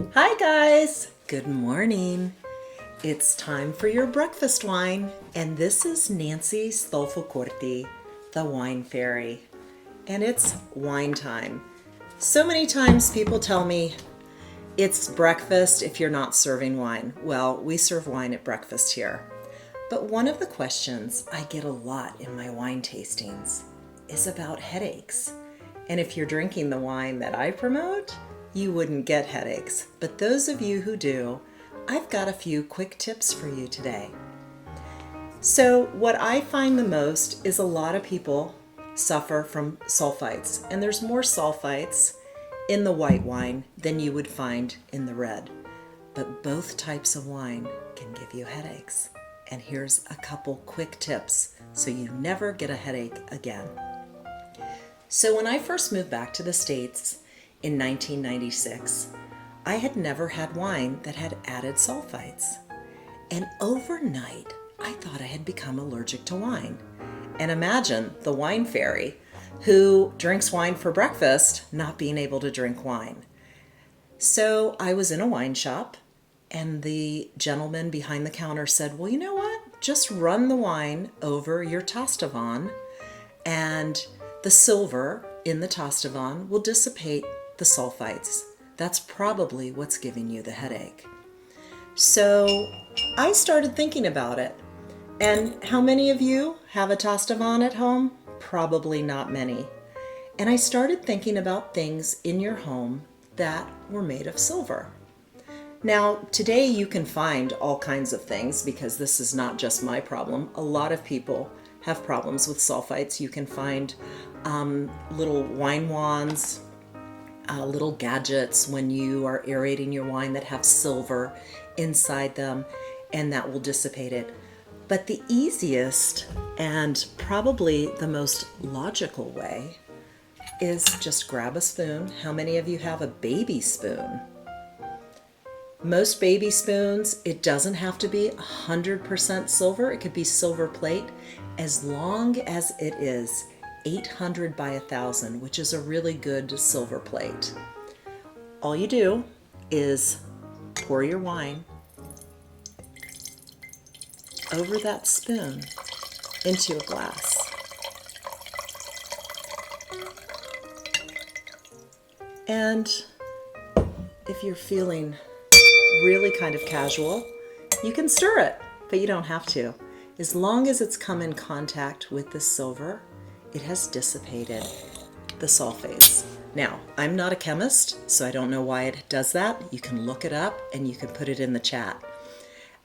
Hi guys, good morning. It's time for your breakfast wine, and this is Nancy Stolfocorti, the wine fairy, and it's wine time. So many times people tell me it's breakfast if you're not serving wine. Well, we serve wine at breakfast here. But one of the questions I get a lot in my wine tastings is about headaches. And if you're drinking the wine that I promote, you wouldn't get headaches. But those of you who do, I've got a few quick tips for you today. So what I find the most is a lot of people suffer from sulfites, and there's more sulfites in the white wine than you would find in the red. But both types of wine can give you headaches. And here's a couple quick tips so you never get a headache again. So when I first moved back to the States in 1996, I had never had wine that had added sulfites. And overnight, I thought I had become allergic to wine. And imagine the wine fairy who drinks wine for breakfast not being able to drink wine. So I was in a wine shop, and the gentleman behind the counter said, well, you know what? Just run the wine over your Tastavan, and the silver in the Tastavan will dissipate the sulfites. That's probably what's giving you the headache. So I started thinking about it. And how many of you have a Tastavan at home? Probably not many. And I started thinking about things in your home that were made of silver. Now, today you can find all kinds of things because this is not just my problem. A lot of people have problems with sulfites. You can find little wine wands, little gadgets when you are aerating your wine that have silver inside them, and that will dissipate it. But the easiest and probably the most logical way is just grab a spoon. How many of you have a baby spoon? Most baby spoons, it doesn't have to be 100% silver. It could be silver plate as long as it is 800 by 1,000, which is a really good silver plate. All you do is pour your wine over that spoon into a glass. And if you're feeling really kind of casual, you can stir it, but you don't have to. As long as it's come in contact with the silver, it has dissipated the sulfates. Now, I'm not a chemist, so I don't know why it does that. You can look it up and you can put it in the chat.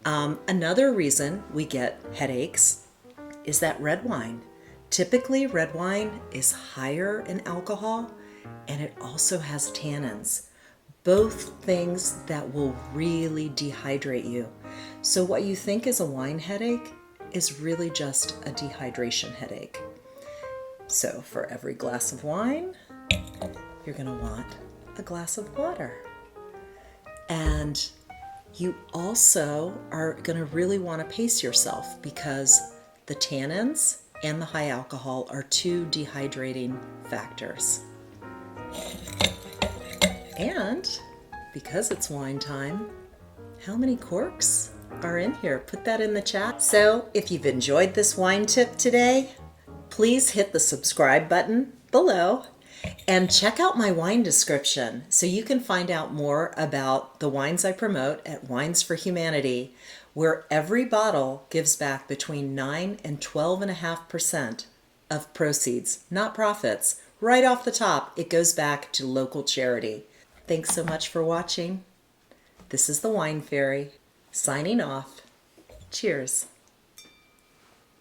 Another reason we get headaches is that red wine. Typically, red wine is higher in alcohol, and it also has tannins. Both things that will really dehydrate you. So what you think is a wine headache is really just a dehydration headache. So for every glass of wine, you're going to want a glass of water. And you also are going to really want to pace yourself because the tannins and the high alcohol are two dehydrating factors. And because it's wine time, how many corks are in here? Put that in the chat. So if you've enjoyed this wine tip today, please hit the subscribe button below and check out my wine description so you can find out more about the wines I promote at Wines for Humanity, where every bottle gives back between 9 and 12.5% of proceeds, not profits. Right off the top, it goes back to local charity. Thanks so much for watching. This is the Wine Fairy, signing off. Cheers.